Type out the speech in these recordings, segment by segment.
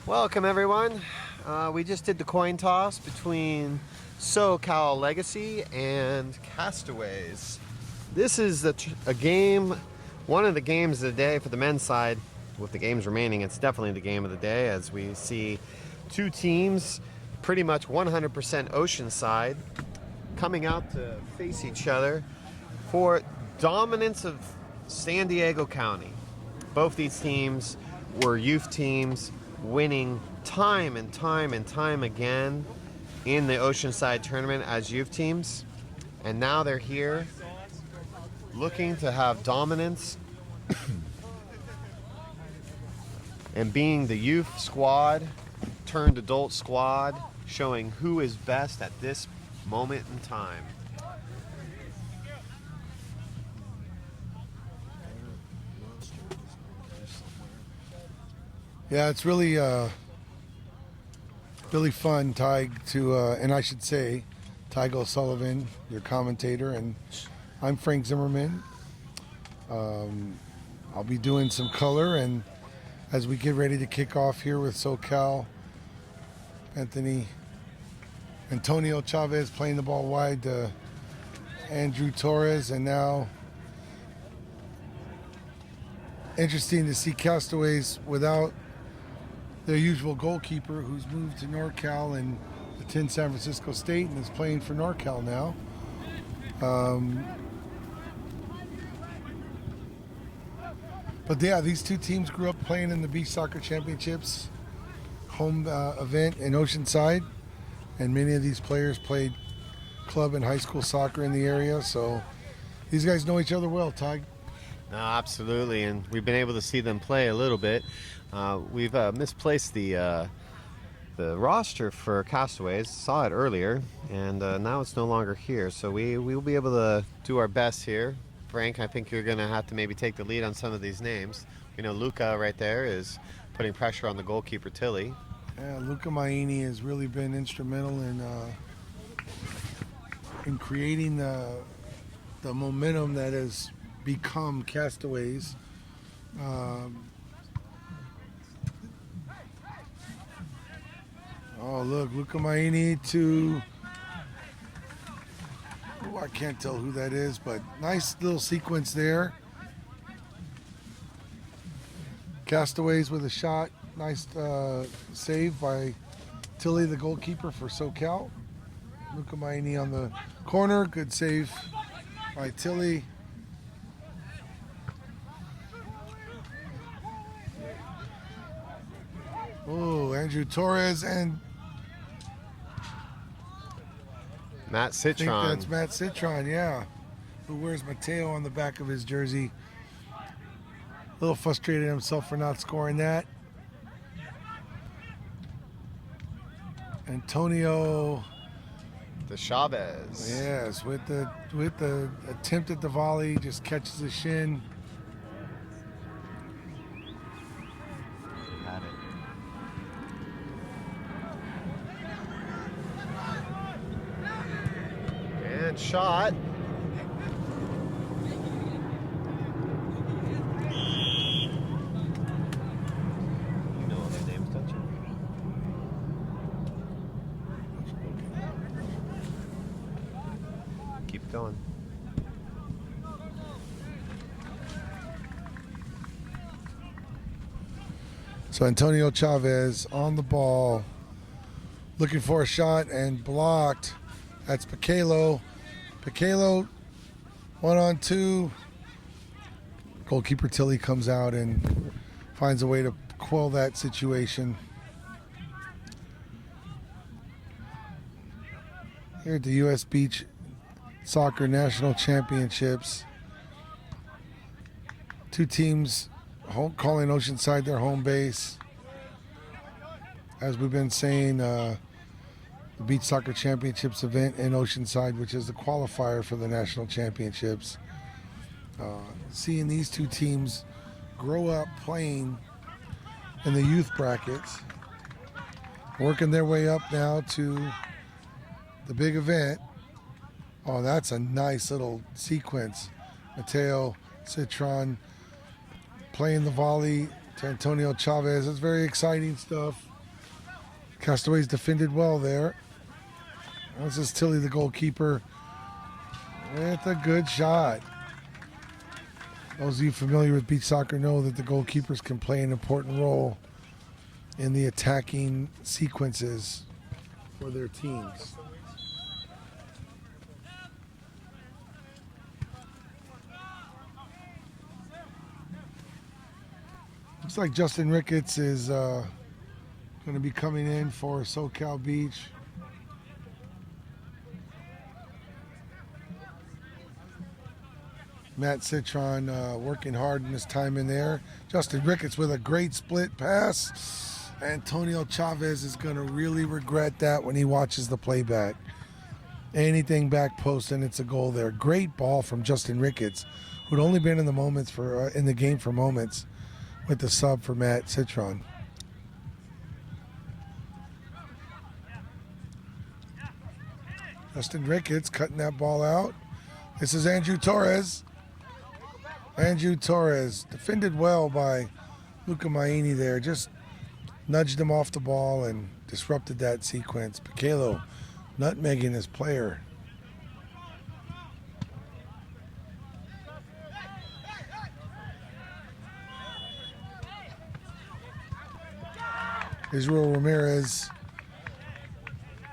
Welcome everyone. We just did the coin toss between SO CAL Legacy and Castaways. This is a game, one of the games of the day for the men's side. With the games remaining, it's definitely the game of the day as we see two teams, pretty much 100% Oceanside, coming out to face each other for dominance of San Diego County. Both these teams were youth teams, winning time and time again in the Oceanside tournament as youth teams. And now they're here looking to have dominance and being the youth squad turned adult squad, showing who is best at this moment in time. Yeah, it's really fun, Ty, and I should say, Tygo O'Sullivan, your commentator, and I'm Frank Zimmerman. I'll be doing some color, and as we get ready to kick off here with SoCal, Antonio Chavez playing the ball wide to Andrew Torres, and now interesting to see Castaways without their usual goalkeeper, who's moved to NorCal and attends San Francisco State and is playing for NorCal now. But yeah, these two teams grew up playing in the Beach Soccer Championships home event in Oceanside, and many of these players played club and high school soccer in the area, so these guys know each other well, Ty. No, absolutely, and we've been able to see them play a little bit. We've misplaced the roster for Castaways. Saw it earlier, and now it's no longer here. So we will be able to do our best here. Frank, I think you're going to have to maybe take the lead on some of these names. You know, Luca right there is putting pressure on the goalkeeper, Tilly. Yeah, Luca Maini has really been instrumental in creating the momentum that has become Castaways. Oh, look, Luca Maini to... Oh, I can't tell who that is, but nice little sequence there. Castaways with a shot. Nice save by Tilly, the goalkeeper for SoCal. Luca Maini on the corner. Good save by Tilly. Oh, Andrew Torres and Matt Citron. I think that's Matt Citron, yeah. Who wears Mateo on the back of his jersey. A little frustrated himself for not scoring that. Antonio The Chavez. Yes, with the attempt at the volley, just catches the shin. Had it. And shot. You know all their names, don't you? Keep going. So Antonio Chavez on the ball, looking for a shot and blocked. That's Piquelo. Piquelo, 1-on-2. Goalkeeper Tilly comes out and finds a way to quell that situation. Here at the U.S. Beach Soccer National Championships, two teams calling Oceanside their home base. As we've been saying, the Beach Soccer Championships event in Oceanside, which is the qualifier for the national championships. Seeing these two teams grow up playing in the youth brackets, working their way up now to the big event. Oh, that's a nice little sequence. Mateo Citron playing the volley to Antonio Chavez. It's very exciting stuff. Castaways defended well there. This is Tilly, the goalkeeper, with a good shot. Those of you familiar with beach soccer know that the goalkeepers can play an important role in the attacking sequences for their teams. Looks like Justin Ricketts is going to be coming in for SoCal Beach. Matt Citron working hard in his time in there. Justin Ricketts with a great split pass. Antonio Chavez is going to really regret that when he watches the playback. Anything back post and it's a goal there. Great ball from Justin Ricketts, who'd only been in the game for moments, with the sub for Matt Citron. Justin Ricketts cutting that ball out. This is Andrew Torres. Andrew Torres defended well by Luca Maini there. Just nudged him off the ball and disrupted that sequence. Piquelo nutmegging his player. Israel Ramirez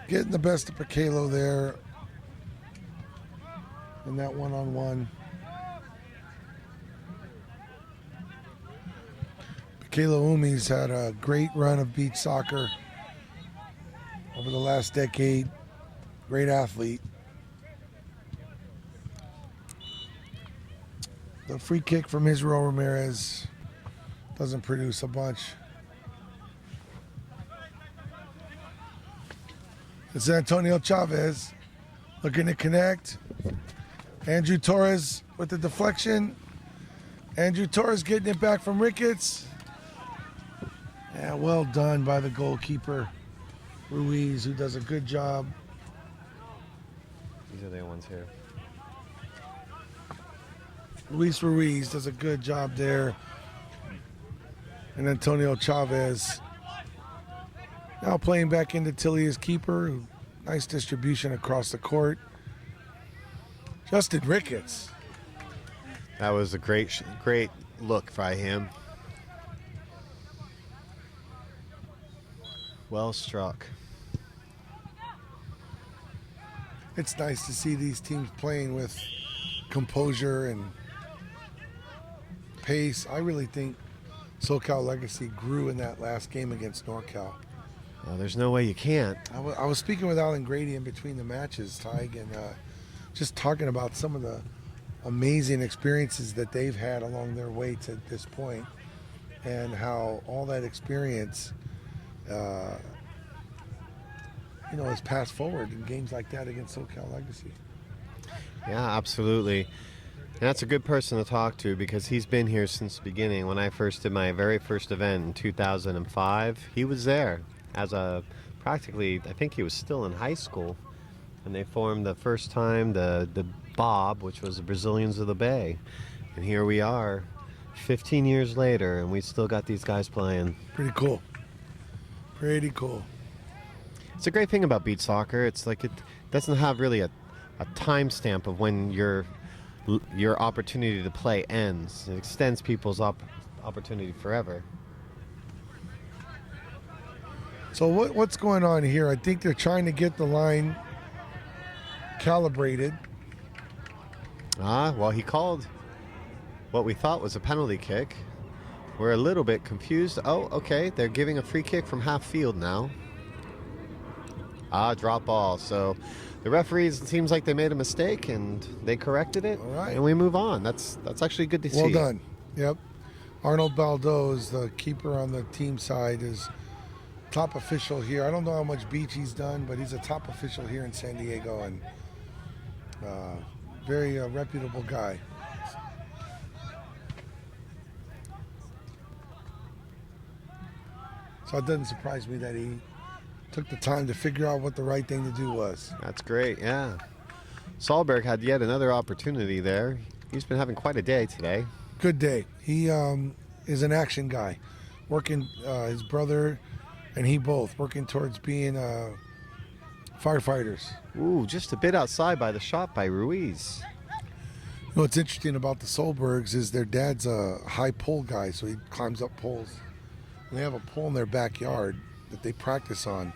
getting the best of Piquelo there in that one-on-one. Piquelo Umi's had a great run of beach soccer over the last decade. Great athlete. The free kick from Israel Ramirez doesn't produce a bunch. It's Antonio Chavez looking to connect. Andrew Torres with the deflection. Andrew Torres getting it back from Ricketts. Yeah, well done by the goalkeeper, Ruiz, who does a good job. These are the ones here. Luis Ruiz does a good job there. And Antonio Chavez now playing back into Tilly as keeper. Nice distribution across the court. Justin Ricketts. That was a great look by him. Well struck. It's nice to see these teams playing with composure and pace. I really think SoCal Legacy grew in that last game against NorCal. Well, there's no way you can't. I was speaking with Alan Grady in between the matches, Tig, and just talking about some of the amazing experiences that they've had along their way to this point, and how all that experience is passed forward in games like that against SoCal Legacy. Yeah, absolutely. And that's a good person to talk to because he's been here since the beginning. When I first did my very first event in 2005, he was there as practically, I think he was still in high school. And they formed the first time the Bob, which was the Brazilians of the Bay. And here we are 15 years later, and we still got these guys playing. Pretty cool. Pretty cool. It's a great thing about beach soccer. It's like it doesn't have really a time stamp of when your opportunity to play ends. It extends people's opportunity forever. So what's going on here? I think they're trying to get the line calibrated. Well, he called what we thought was a penalty kick. We're a little bit confused. Oh, okay, they're giving a free kick from half field now. Drop ball. So the referees, it seems like they made a mistake and they corrected it. All right. And we move on. That's actually good to see. Well done. Yep. Arnold Baldo's, the keeper on the team side, is top official here. I don't know how much beach he's done, but he's a top official here in San Diego, and very reputable guy. So it doesn't surprise me that he took the time to figure out what the right thing to do was. That's great, yeah. Sahlberg had yet another opportunity there. He's been having quite a day today. Good day. He is an action guy. Working, his brother and he both working towards being firefighters. Ooh, just a bit outside by the shot by Ruiz. You know what's interesting about the Solbergs is their dad's a high pole guy, so he climbs up poles. And they have a pole in their backyard that they practice on.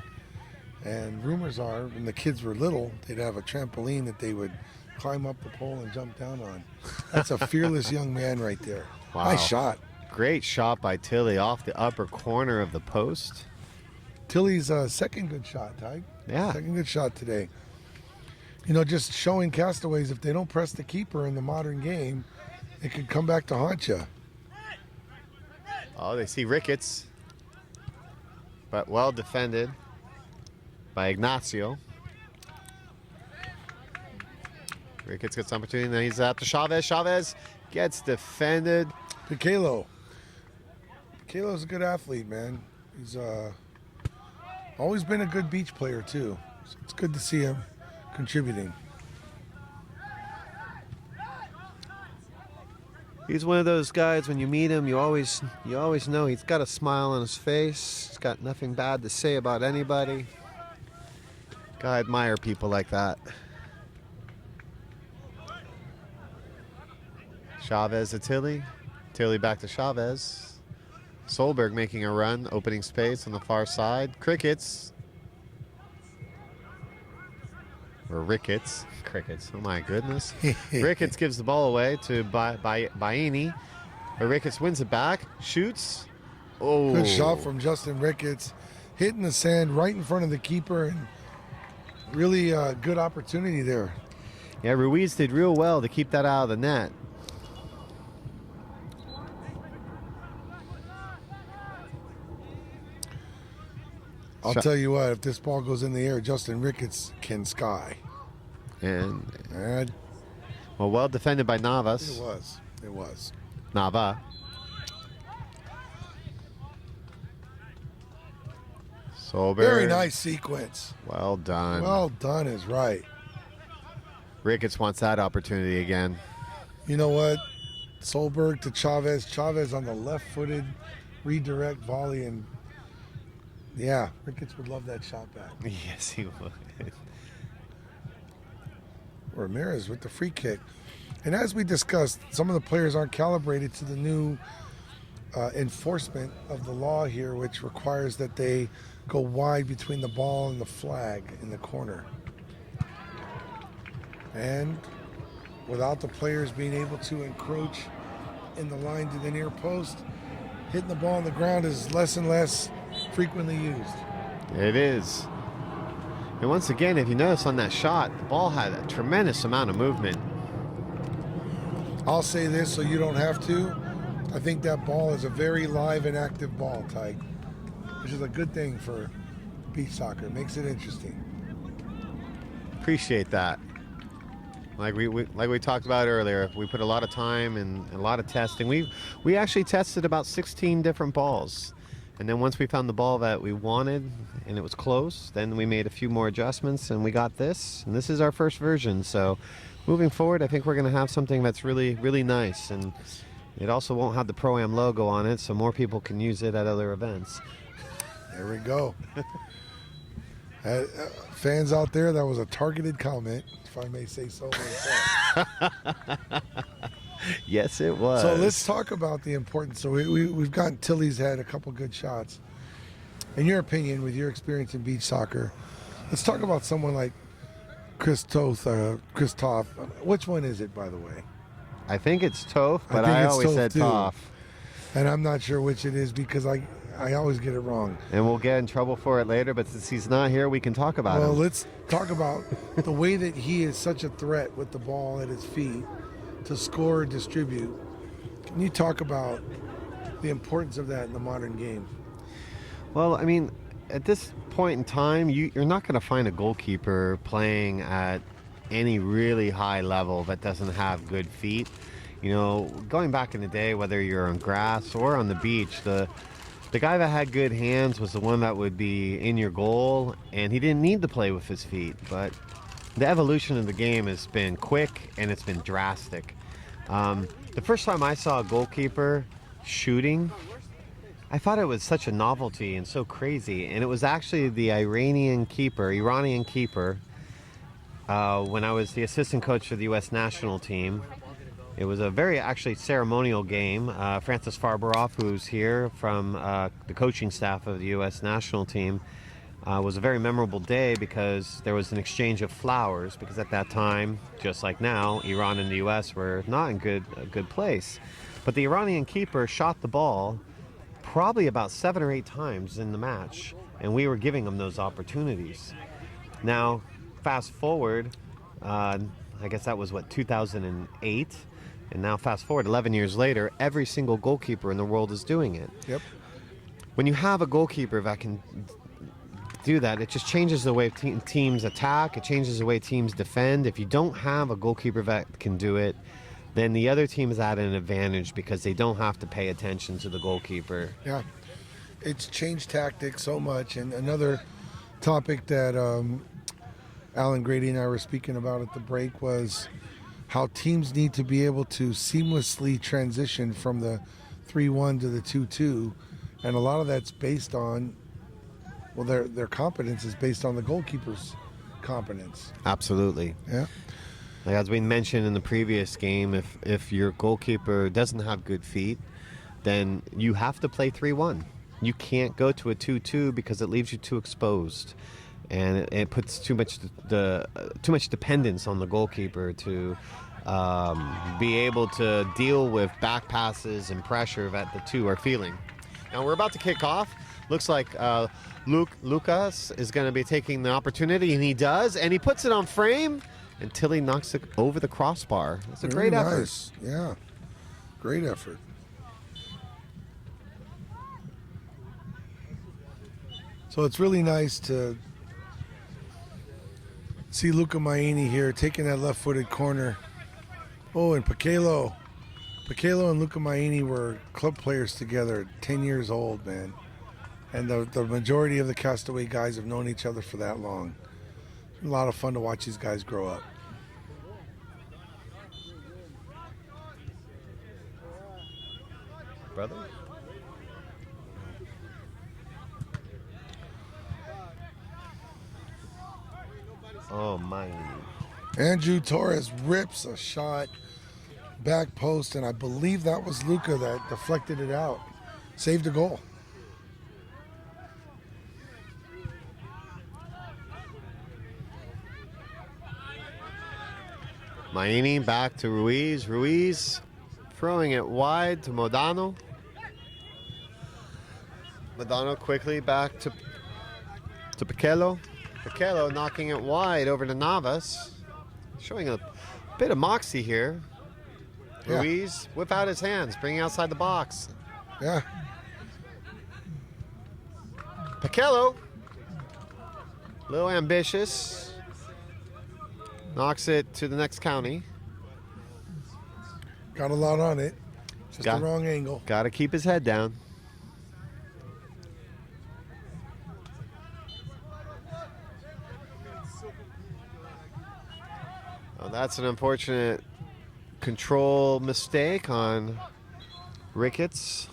And rumors are, when the kids were little, they'd have a trampoline that they would climb up the pole and jump down on. That's a fearless young man right there. Wow. Nice shot. Great shot by Tilly off the upper corner of the post. Tilly's second good shot, Ty. Yeah. Second good shot today. You know, just showing Castaways, if they don't press the keeper in the modern game, it could come back to haunt you. Oh, they see Ricketts. But well defended by Ignacio. Ricketts gets opportunity, and then he's out to Chavez. Chavez gets defended. Piquelo. Piquelo's a good athlete, man. He's always been a good beach player, too. So it's good to see him contributing. He's one of those guys, when you meet him, you always know he's got a smile on his face. He's got nothing bad to say about anybody. I admire people like that. Chavez to Tilly. Tilly back to Chavez. Solberg making a run, opening space on the far side. Crickets. Or Ricketts. Crickets. Oh my goodness. Ricketts gives the ball away to Baini. But Ricketts wins it back. Shoots. Oh. Good shot from Justin Ricketts. Hitting the sand right in front of the keeper, and really good opportunity there. Yeah, Ruiz did real well to keep that out of the net. I'll tell you what, if this ball goes in the air, Justin Ricketts can sky. And And well defended by Navas. it was. Nava. Solberg. Very nice sequence. Well done. Well done is right. Ricketts wants that opportunity again. You know what? Solberg to Chavez. Chavez on the left-footed redirect volley, and yeah, Ricketts would love that shot back. Yes, he would. Ramirez with the free kick. And as we discussed, some of the players aren't calibrated to the new enforcement of the law here, which requires that they go wide between the ball and the flag in the corner. And without the players being able to encroach in the line to the near post, hitting the ball on the ground is less and less frequently used. It is. And once again, if you notice on that shot, the ball had a tremendous amount of movement. I'll say this so you don't have to. I think that ball is a very live and active ball, Tyke, which is a good thing for beach soccer. It makes it interesting. Appreciate that. Like we talked about earlier, we put a lot of time and a lot of testing. We actually tested about 16 different balls. And then once we found the ball that we wanted and it was close, then we made a few more adjustments and we got this. And this is our first version. So moving forward, I think we're going to have something that's really, really nice. And it also won't have the Pro-Am logo on it, so more people can use it at other events. There we go. Fans out there, that was a targeted comment, if I may say so myself. Yes, it was. So let's talk about the importance. So we've gotten Tilly's had a couple good shots. In your opinion, with your experience in beach soccer, let's talk about someone like Christoph. Which one is it, by the way? I think it's Toph, but I always said Toph. And I'm not sure which it is because I always get it wrong. And we'll get in trouble for it later, but since he's not here, we can talk about Well, him. let's talk about the way that he is such a threat with the ball at his feet to score or distribute. Can you talk about the importance of that in the modern game? Well, I mean, at this point in time, you're not going to find a goalkeeper playing at any really high level that doesn't have good feet. You know, going back in the day, whether you're on grass or on the beach, the guy that had good hands was the one that would be in your goal, and he didn't need to play with his feet. But the evolution of the game has been quick and it's been drastic. The first time I saw a goalkeeper shooting I thought it was such a novelty and so crazy. And it was actually the Iranian keeper when I was the assistant coach for the U.S. national team. It was a very actually ceremonial game. Francis Farbaroff, who's here from the coaching staff of the U.S. national team, was a very memorable day because there was an exchange of flowers. Because at that time, just like now, Iran and the U.S. were not in a good place. But the Iranian keeper shot the ball probably about 7 or 8 times in the match, and we were giving him those opportunities. Now, fast forward, I guess that was 2008, and now fast forward 11 years later, every single goalkeeper in the world is doing it. Yep. When you have a goalkeeper that can do that, it just changes the way teams attack. It changes the way teams defend. If you don't have a goalkeeper that can do it, then the other team is at an advantage because they don't have to pay attention to the goalkeeper. Yeah, it's changed tactics so much. And another topic that Alan Grady and I were speaking about at the break was how teams need to be able to seamlessly transition from the 3-1 to the 2-2. And a lot of that's based on, well, their competence is based on the goalkeeper's competence. Absolutely. Yeah. Like as we mentioned in the previous game, if your goalkeeper doesn't have good feet, then you have to play 3-1. You can't go to a 2-2 because it leaves you too exposed, and it puts too much dependence on the goalkeeper to be able to deal with back passes and pressure that the two are feeling. Now we're about to kick off. Looks like Lucas is going to be taking the opportunity, and he does, and he puts it on frame until he knocks it over the crossbar. That's a Very great effort. Nice. Yeah, great effort. So it's really nice to see Luca Maini here taking that left-footed corner. Oh, and Pacquiao and Luca Maini were club players together at 10 years old, man. And the majority of the Castaway guys have known each other for that long. A lot of fun to watch these guys grow up. Brother? Oh, my. Andrew Torres rips a shot back post, and I believe that was Luca that deflected it out. Saved a goal. Maini back to Ruiz. Ruiz throwing it wide to Modano. Modano quickly back to Pacquiao. Pacquiao knocking it wide over to Navas. Showing a bit of moxie here. Yeah. Ruiz whip out his hands, bringing outside the box. Yeah. Pacquiao, a little ambitious. Knocks it to the next county. Got a lot on it. Just the wrong angle. Got to keep his head down. Oh, that's an unfortunate control mistake on Ricketts.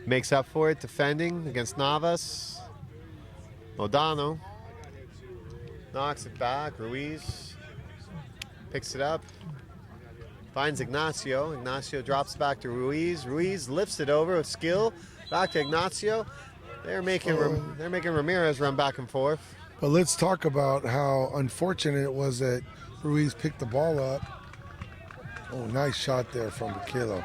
Makes up for it defending against Navas. Modano knocks it back. Ruiz picks it up. Finds Ignacio. Ignacio drops back to Ruiz. Ruiz lifts it over with skill. Back to Ignacio. They're making Ramirez run back and forth. But let's talk about how unfortunate it was that Ruiz picked the ball up. Oh, nice shot there from Pacquiao.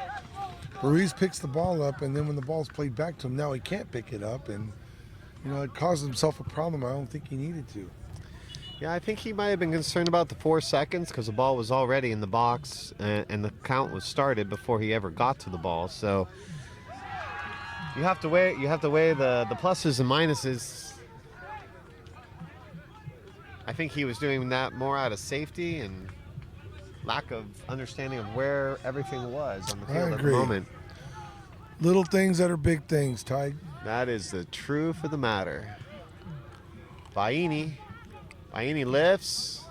Ruiz picks the ball up, and then when the ball's played back to him, now he can't pick it up, and it caused himself a problem I don't think he needed to. Yeah, I think he might have been concerned about the 4 seconds because the ball was already in the box and the count was started before he ever got to the ball. So you have to weigh the pluses and minuses. I think he was doing that more out of safety and lack of understanding of where everything was on the field at the moment. Little things that are big things, Ty. That is the truth of the matter. Baini lifts.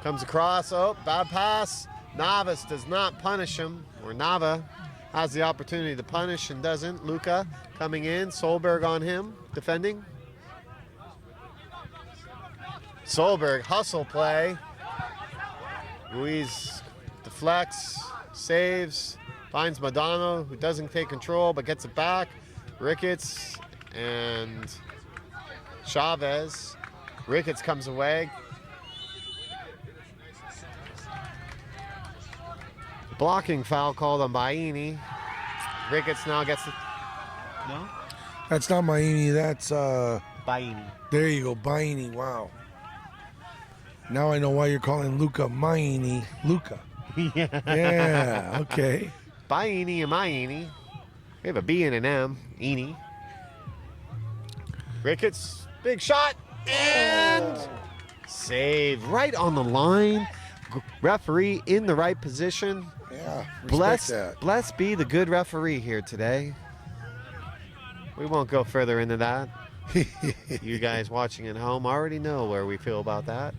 Comes across. Oh, bad pass. Navas does not punish him. Or Nava has the opportunity to punish and doesn't. Luca coming in, Solberg on him, defending. Solberg, hustle play. Ruiz deflects, saves, finds Modano, who doesn't take control but gets it back. Ricketts and Chavez. Ricketts comes away. Blocking foul called on Baini. Ricketts now gets it. No? That's not Maini, that's Baini. there you go, Baini. Wow. Now I know why you're calling Luca Maini. Luca. Yeah, okay. Baini and Maini. We have a B and an M. Eenie. Ricketts, big shot, and save right on the line. Referee in the right position. Yeah, respect that. Blessed be the good referee here today. We won't go further into that. You guys watching at home already know where we feel about that.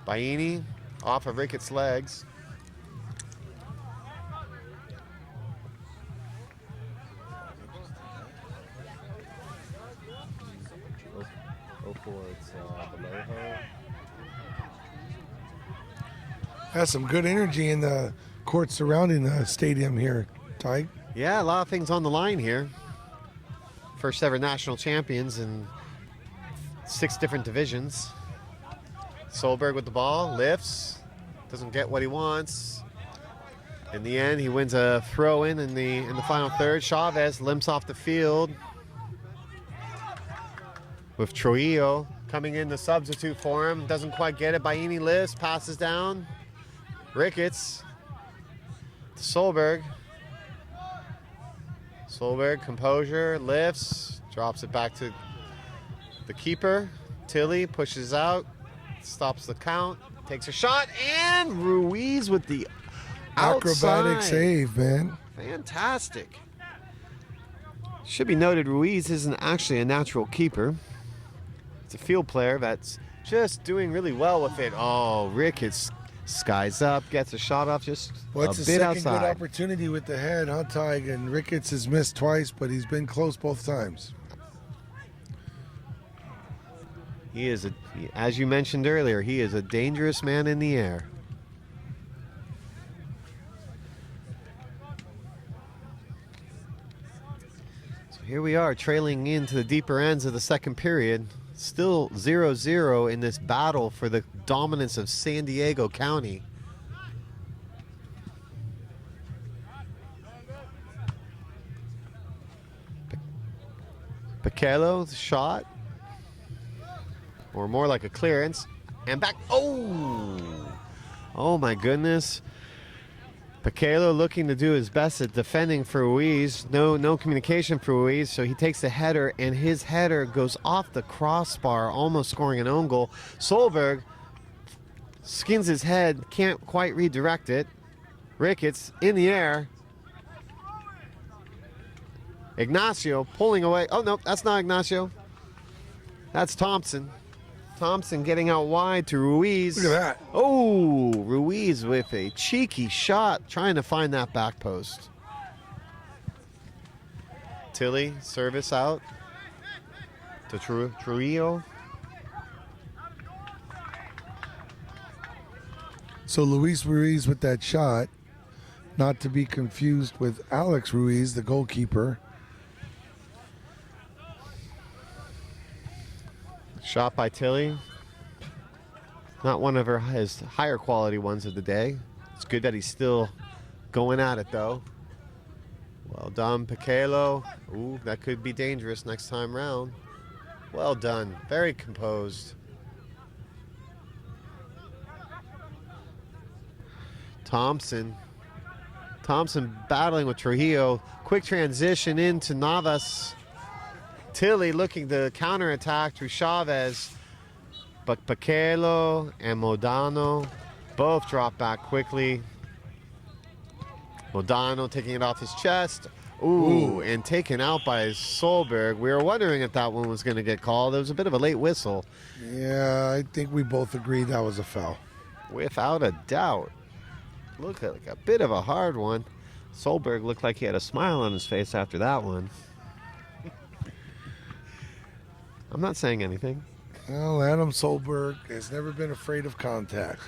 Baini off of Ricketts' legs. Has some good energy in the court surrounding the stadium here, Ty. Yeah, a lot of things on the line here. First ever national champions in 6 different divisions. Solberg with the ball, lifts, doesn't get what he wants. In the end, he wins a throw-in in the final third. Chavez limps off the field with Trujillo coming in to substitute for him. Doesn't quite get it. Baini lifts, passes down. Ricketts to Solberg. Solberg, composure, lifts, drops it back to the keeper. Tilly pushes out, stops the count, takes a shot, and Ruiz with the Acrobatic outside. save, man. Fantastic. Should be noted, Ruiz isn't actually a natural keeper. It's a field player that's just doing really well with it. Oh, Ricketts skies up, gets a shot off just Well, it's a a bit second outside. good opportunity with the head, huh, Ty? And Ricketts has missed twice, but he's been close both times. He is, as you mentioned earlier, he is a dangerous man in the air. So here we are, trailing into the deeper ends of the second period. Still 0-0 in this battle for the dominance of San Diego County. Piquelo, shot. Or more like a clearance. And back. Oh! Oh my goodness. Piquelo looking to do his best at defending for Ruiz. No communication for Ruiz, so he takes the header, and his header goes off the crossbar, almost scoring an own goal. Solberg skins his head, can't quite redirect it. Ricketts in the air. Ignacio pulling away. Oh, no, that's not Ignacio. That's Thompson. Thompson getting out wide to Ruiz. Look at that. Oh, Ruiz with a cheeky shot, trying to find that back post. Tilly, service out to Trujillo. So Luis Ruiz with that shot, not to be confused with Alex Ruiz, the goalkeeper. Shot by Tilly. Not one of his higher quality ones of the day. It's good that he's still going at it, though. Well done, Piquelo. Ooh, that could be dangerous next time round. Well done. Very composed. Thompson battling with Trujillo. Quick transition into Navas. Tilly looking to counterattack through Chavez. But Piquelo and Modano both drop back quickly. Modano taking it off his chest. Ooh, and taken out by Solberg. We were wondering if that one was going to get called. It was a bit of a late whistle. Yeah, I think we both agreed that was a foul. Without a doubt. Looked like a bit of a hard one. Solberg looked like he had a smile on his face after that one. I'm not saying anything. Well, Adam Solberg has never been afraid of contact.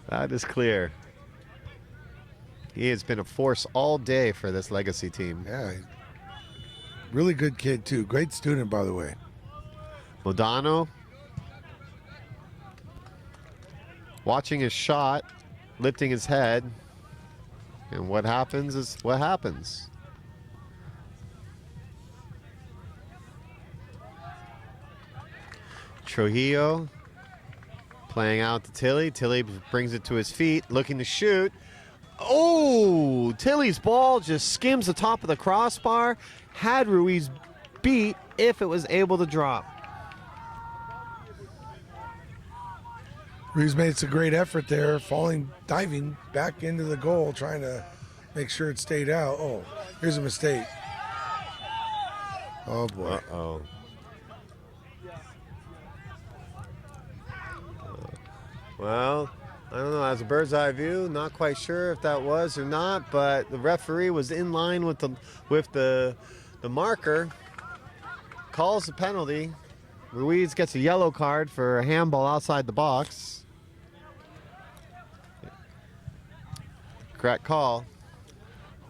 That is clear. He has been a force all day for this Legacy team. Yeah, really good kid too. Great student, by the way. Modano watching his shot, lifting his head, and what happens is what happens. Trujillo playing out to Tilly. Tilly brings it to his feet, looking to shoot. Oh, Tilly's ball just skims the top of the crossbar. Had Ruiz beat if it was able to drop. Ruiz made a great effort there, diving back into the goal, trying to make sure it stayed out. Oh, here's a mistake. Oh boy. Uh-oh. Well, I don't know, as a bird's eye view, not quite sure if that was or not, but the referee was in line with the marker, calls the penalty. Ruiz gets a yellow card for a handball outside the box. Correct call.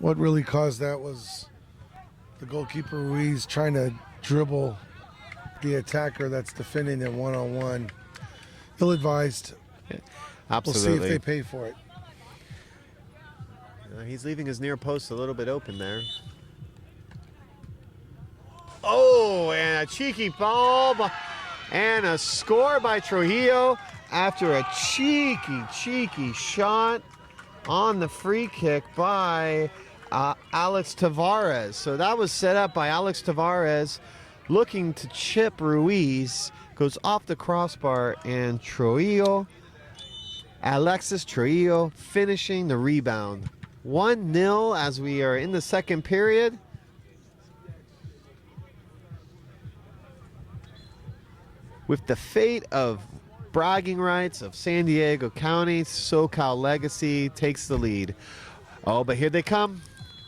What really caused that was the goalkeeper Ruiz trying to dribble the attacker that's defending him one-on-one. Ill-advised. Absolutely. We'll see if they pay for it. He's leaving his near post a little bit open there. Oh, and a cheeky ball and a score by Trujillo after a cheeky shot on the free kick by Alex Tavares. So that was set up by Alex Tavares looking to chip Ruiz. Goes off the crossbar, and Alexis Trujillo finishing the rebound. 1-0 as we are in the second period. With the fate of bragging rights of San Diego County, SoCal Legacy takes the lead. Oh, but here they come.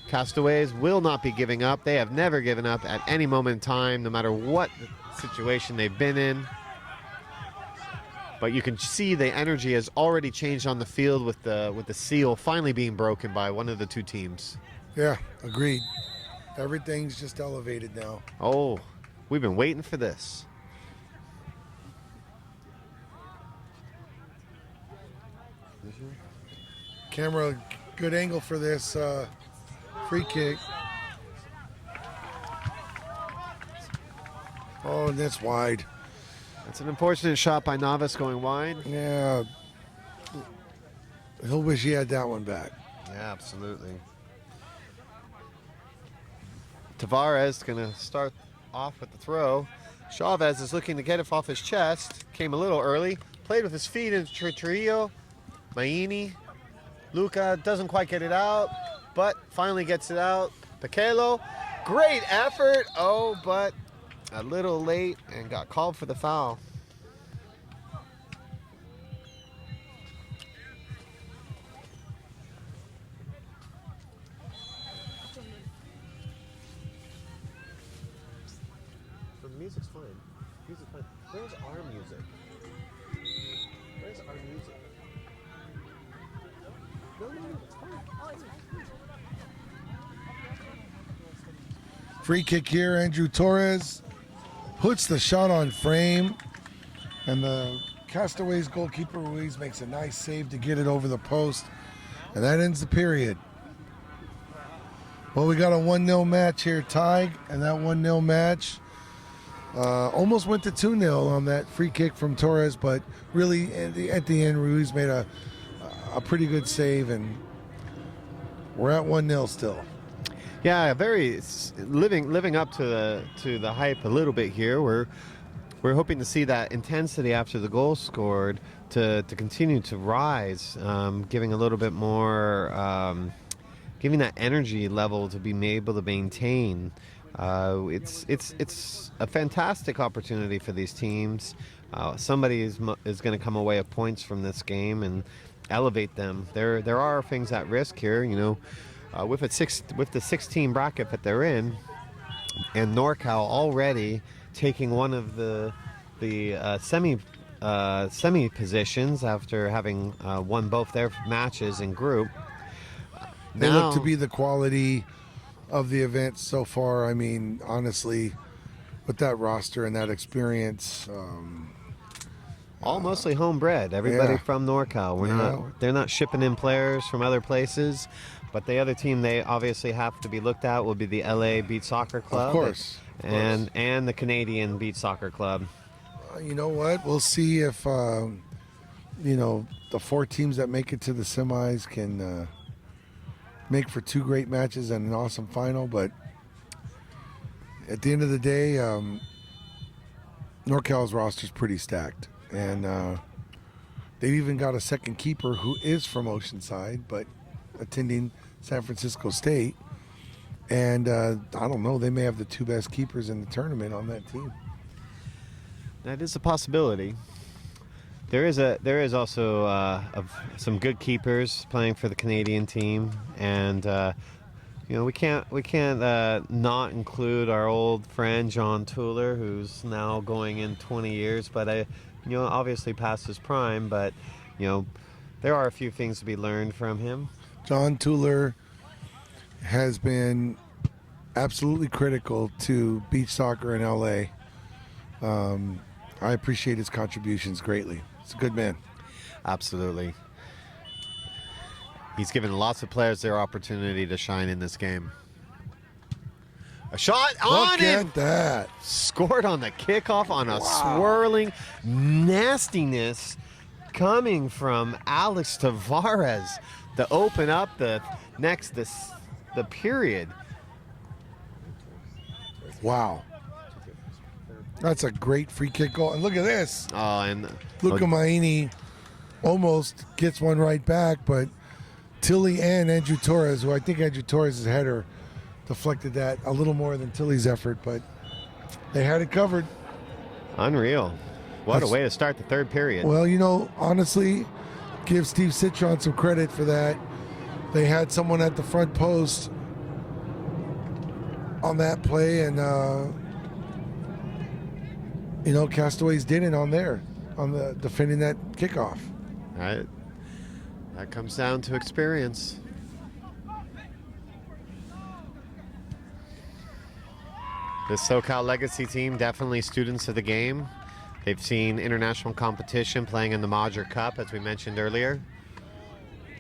Castaways will not be giving up. They have never given up at any moment in time, no matter what situation they've been in. But you can see the energy has already changed on the field with the seal finally being broken by one of the two teams. Yeah, agreed. Everything's just elevated now. Oh, we've been waiting for this. Camera, good angle for this free kick. Oh, and that's wide. It's an unfortunate shot by Navas going wide. Yeah. He'll wish he had that one back. Yeah, absolutely. Tavares going to start off with the throw. Chavez is looking to get it off his chest. Came a little early. Played with his feet into Trujillo. Maini. Luca doesn't quite get it out, but finally gets it out. Pequelo. Great effort. Oh, but a little late and got called for the foul. The music's fine. Music's fine. Where's our music? Where's our music? No, it's fine. Oh, it's fine. Free kick here, Andrew Torres puts the shot on frame, and the Castaways goalkeeper Ruiz makes a nice save to get it over the post, and that ends the period. Well, we got a 1-0 match here, Tig, and that 1-0 match almost went to 2-0 on that free kick from Torres, but really at the end, Ruiz made a pretty good save, and we're at 1-0 still. Yeah, very living up to the hype a little bit here. We're hoping to see that intensity after the goal scored to continue to rise, giving a little bit more, giving that energy level to be able to maintain. It's a fantastic opportunity for these teams. Somebody is going to come away with points from this game, and elevate them. There are things at risk here, you know, with the 16 bracket that they're in, and NorCal already taking one of the semi positions after having won both their matches in group. They look to be the quality of the event so far. I mean, honestly, with that roster and that experience, all mostly homebred. Everybody Yeah. from NorCal. They're not shipping in players from other places. But the other team they obviously have to be looked at will be the LA Beach Soccer Club, Of course. and the Canadian Beach Soccer Club. You know what? We'll see if you know, the 4 teams that make it to the semis can make for 2 great matches and an awesome final. But at the end of the day, NorCal's roster is pretty stacked, and they've even got a second keeper who is from Oceanside, but attending San Francisco State. And I don't know, they may have the 2 best keepers in the tournament on that team. That is a possibility. There is also some good keepers playing for the Canadian team, and you know, we can't not include our old friend John Tuller, who's now going in 20 years, but you know, obviously past his prime. But you know, there are a few things to be learned from him. John Tuller has been absolutely critical to beach soccer in LA. I appreciate his contributions greatly. He's a good man. Absolutely. He's given lots of players their opportunity to shine in this game. A shot on Look it! at that. Scored on the kickoff on a swirling nastiness coming from Alex Tavares to open up the period. Wow. That's a great free kick goal. And look at this. Oh, and Luca Maini almost gets one right back, but Tilly and Andrew Torres, who I think Andrew Torres' header deflected that a little more than Tilly's effort, but they had it covered. Unreal. What a way to start the third period. Well, you know, honestly, give Steve Citron some credit for that. They had someone at the front post on that play, and you know, Castaways didn't on the defending that kickoff. All right. That comes down to experience. This SoCal Legacy team, definitely students of the game. They've seen international competition playing in the Modger Cup, as we mentioned earlier.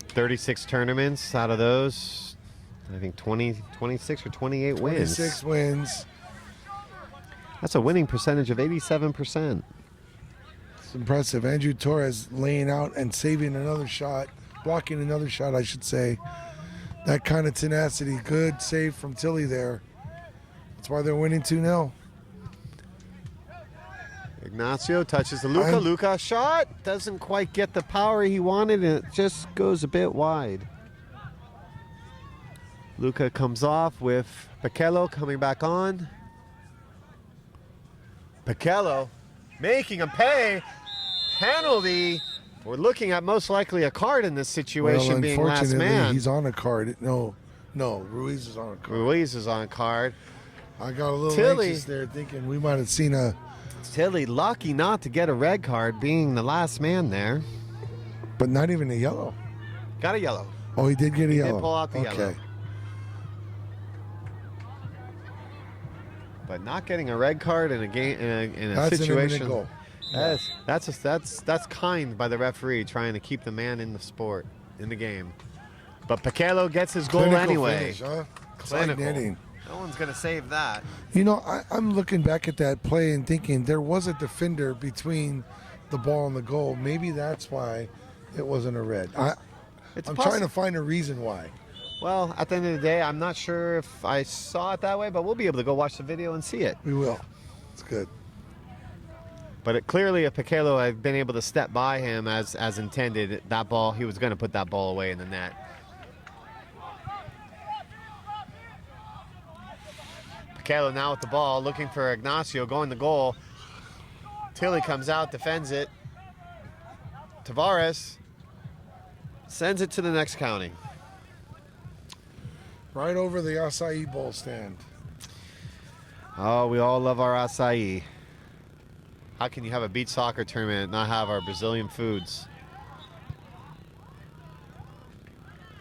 36 tournaments. Out of those, I think 26 or 28 wins. 26 wins. That's a winning percentage of 87%. It's impressive. Andrew Torres laying out and saving another shot, blocking another shot, I should say. That kind of tenacity. Good save from Tilly there. That's why they're winning 2-0. Ignacio touches the Luca. Luca shot. Doesn't quite get the power he wanted, and it just goes a bit wide. Luca comes off with Paquello coming back on. Paquello making him pay. Penalty. We're looking at most likely a card in this situation, Well, being last unfortunately, man. he's on a card. No, Ruiz is on a card. Ruiz is on a card. I got a little Tilly. anxious there thinking we might have seen a... Tilly lucky not to get a red card, being the last man there. But not even a yellow. Got a yellow. Oh, he did get a He yellow. did pull out the okay. yellow. But not getting a red card in a game in a That's situation. an goal. That's kind by the referee, trying to keep the man in the sport, in the game. But Paquello gets his goal Clinical anyway. finish, huh? Clinical. Side netting. No one's gonna save that. You know, I'm looking back at that play and thinking there was a defender between the ball and the goal. Maybe that's why it wasn't a red. I'm trying to find a reason why. Well, at the end of the day, I'm not sure if I saw it that way, but we'll be able to go watch the video and see it. We will. It's good. But clearly, if Paquello had been able to step by him as intended, that ball, he was going to put that ball away in the net. Paquello now with the ball, looking for Ignacio, going the goal. Tilly comes out, defends it. Tavares Sends it to the next county. Right over the acai bowl stand. Oh, we all love our acai. How can you have a beach soccer tournament and not have our Brazilian foods?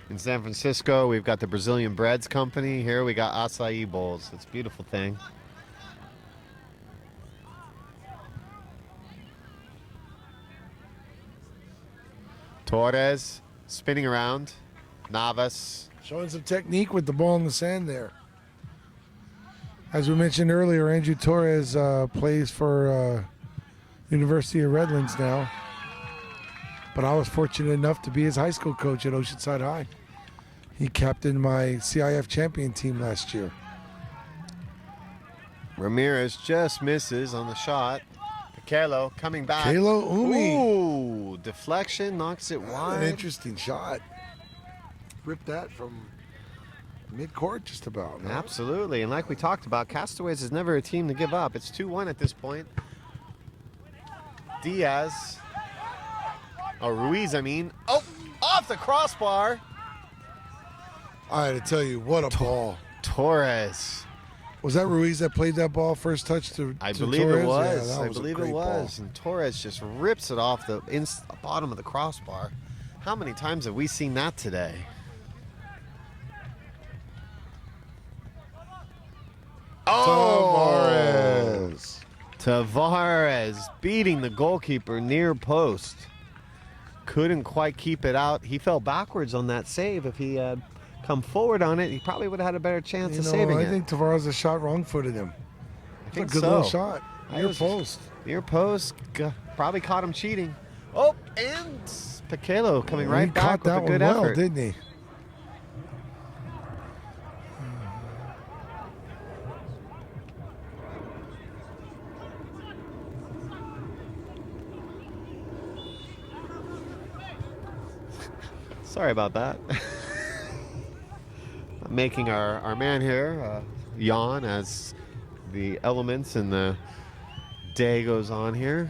In San Francisco, we've got the Brazilian Breads Company. Here we got acai bowls. It's a beautiful thing. Torres spinning around. Navas. Showing some technique with the ball in the sand there. As we mentioned earlier, Andrew Torres plays for University of Redlands now. But I was fortunate enough to be his high school coach at Oceanside High. He captained my CIF champion team last year. Ramirez just misses on the shot. Kalo coming back. Kalo Umi. Ooh, deflection, knocks it wide. An interesting shot. Ripped that from mid-court just about. No? Absolutely, and like we talked about, Castaways is never a team to give up. It's 2-1 at this point. Diaz. Oh, Ruiz, I mean. Oh, off the crossbar. I had to tell you, what a ball. Torres. Was that Ruiz that played that ball first touch to I believe Torres? it was. Yeah, I believe it was. And Torres just rips it off the bottom of the crossbar. How many times have we seen that today? Oh! Tavares beating the goalkeeper near post. Couldn't quite keep it out. He fell backwards on that save. If he had come forward on it, he probably would have had a better chance of saving it. I think Tavares' shot wrong-footed him. I think a good so. little shot. Near post. Near post. Probably caught him cheating. Oh, and Picalo coming right back with a good effort. He caught that one well, didn't he? Sorry about that. Making our man here yawn as the elements and the day goes on here.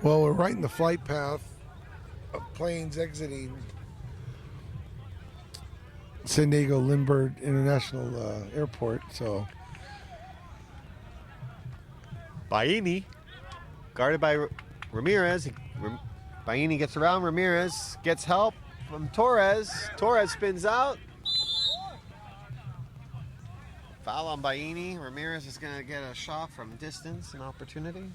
Well, we're right in the flight path of planes exiting San Diego Lindbergh International Airport. So Baini, guarded by Ramirez. Baini gets around. Ramirez gets help from Torres. Torres spins out. Foul on Baini. Ramirez is going to get a shot from distance, an opportunity.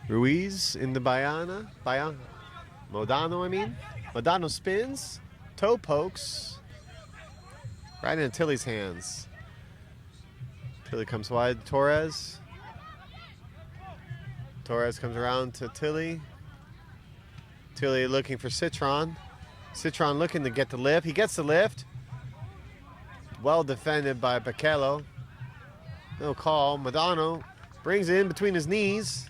Ruiz in the Modano, I mean. Modano spins, toe pokes, right into Tilly's hands. Tilly comes wide, Torres. Torres comes around to Tilly. Tilly looking for Citron. Citron looking to get the lift. He gets the lift. Well defended by Picalo. No call. Modano brings it in between his knees.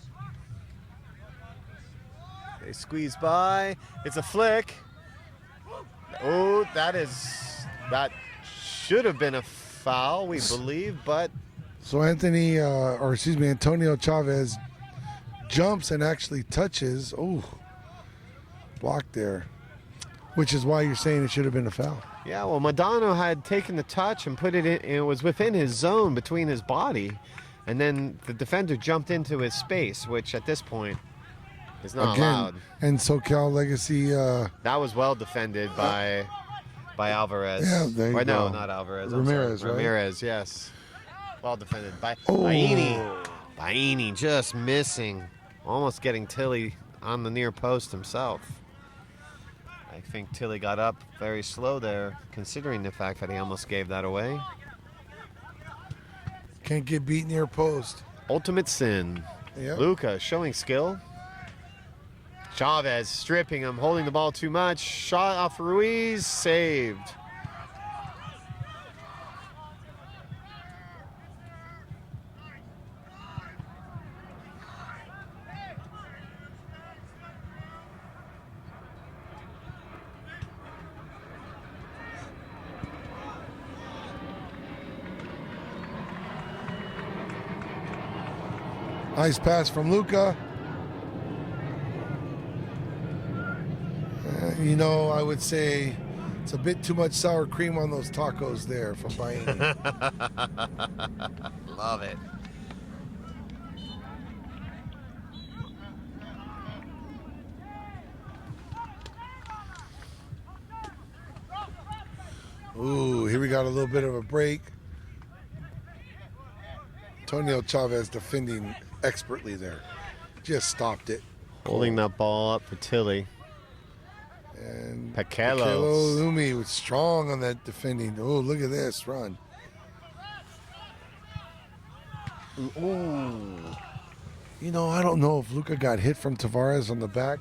They squeeze by. It's a flick. Oh, that should have been a foul, we believe, but. So Antonio Chavez jumps and actually touches. Oh, blocked there, which is why you're saying it should have been a foul. Yeah, well, Modano had taken the touch and put it in. It was within his zone between his body, and then the defender jumped into his space, which at this point is not allowed. And SO CAL Legacy. That was well defended by Alvarez. Yeah, there you go. No, not Alvarez. Ramirez, right? Ramirez, yes. Well defended by Baini. Baini just missing, almost getting Tilly on the near post himself. I think Tilly got up very slow there, considering the fact that he almost gave that away. Can't get beat near post. Ultimate sin. Yep. Luca showing skill. Chavez stripping him, holding the ball too much. Shot off Ruiz, saved. Nice pass from Luka. You know, I would say it's a bit too much sour cream on those tacos there from Baini. Love it. Ooh, here we got a little bit of a break. Antonio Chavez defending expertly there. Just stopped it. Holding that ball up for Tilly. And Paquelo Lumi was strong on that defending. Oh, look at this run. Ooh. You know, I don't know if Luka got hit from Tavares on the back,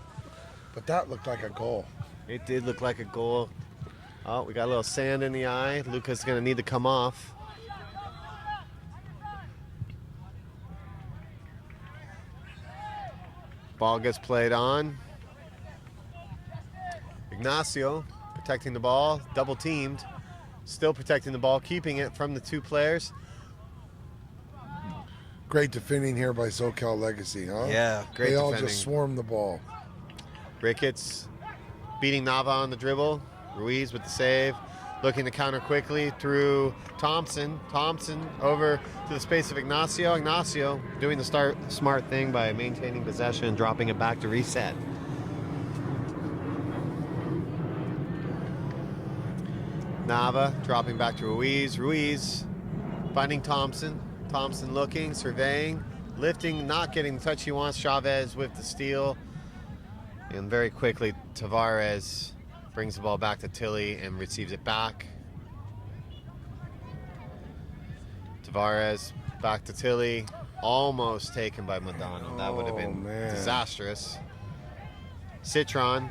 but that looked like a goal. It did look like a goal. Oh, we got a little sand in the eye. Luka's going to need to come off. Ball gets played on. Ignacio protecting the ball, double teamed. Still protecting the ball, keeping it from the two players. Great defending here by SoCal Legacy, huh? Yeah, great They all defending. just swarmed the ball. Ricketts beating Nava on the dribble. Ruiz with the save. Looking to counter quickly through Thompson. Thompson over to the space of Ignacio. Ignacio doing the smart thing by maintaining possession and dropping it back to reset. Nava dropping back to Ruiz. Ruiz finding Thompson. Thompson looking, surveying, lifting, not getting the touch he wants. Chavez with the steal. And very quickly, Tavares brings the ball back to Tilly and receives it back. Tavares back to Tilly. Almost taken by Madonna. That would have been disastrous. Citron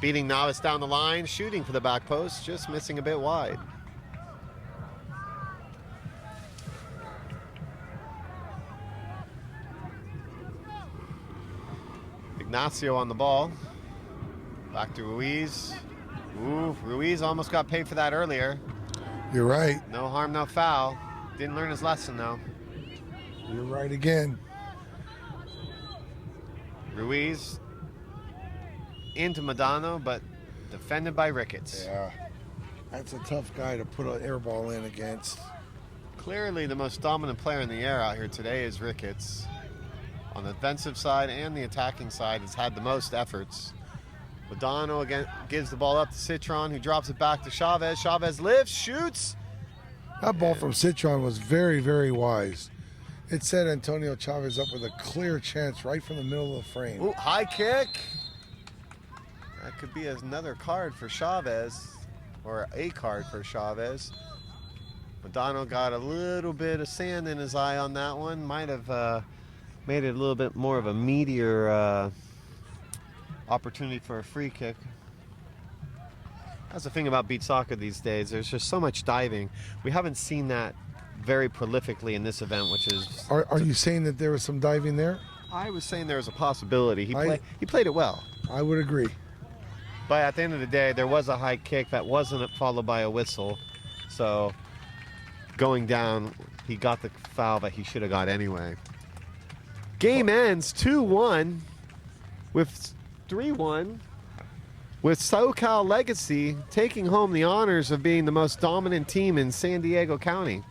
beating Navas down the line, shooting for the back post, just missing a bit wide. Ignacio on the ball. Back to Ruiz. Ooh, Ruiz almost got paid for that earlier. You're right. No harm, no foul. Didn't learn his lesson, though. You're right again. Ruiz into Madano, but defended by Ricketts. Yeah. That's a tough guy to put an air ball in against. Clearly the most dominant player in the air out here today is Ricketts. On the defensive side and the attacking side, has had the most efforts. Madano again gives the ball up to Citron, who drops it back to Chavez. Chavez lifts, shoots. That ball from Citron was very, very wise. It set Antonio Chavez up with a clear chance right from the middle of the frame. Ooh, high kick. That could be another card for Chavez, or a card for Chavez. Madano got a little bit of sand in his eye on that one. Might have made it a little bit more of a meatier opportunity for a free kick. That's the thing about beach soccer these days. There's just so much diving. We haven't seen that very prolifically in this event, which is... Are you saying that there was some diving there? I was saying there was a possibility. He played it well. I would agree. But at the end of the day, there was a high kick that wasn't followed by a whistle. So going down, he got the foul that he should have got anyway. Game ends 2-1 with 3-1 with SoCal Legacy taking home the honors of being the most dominant team in San Diego County.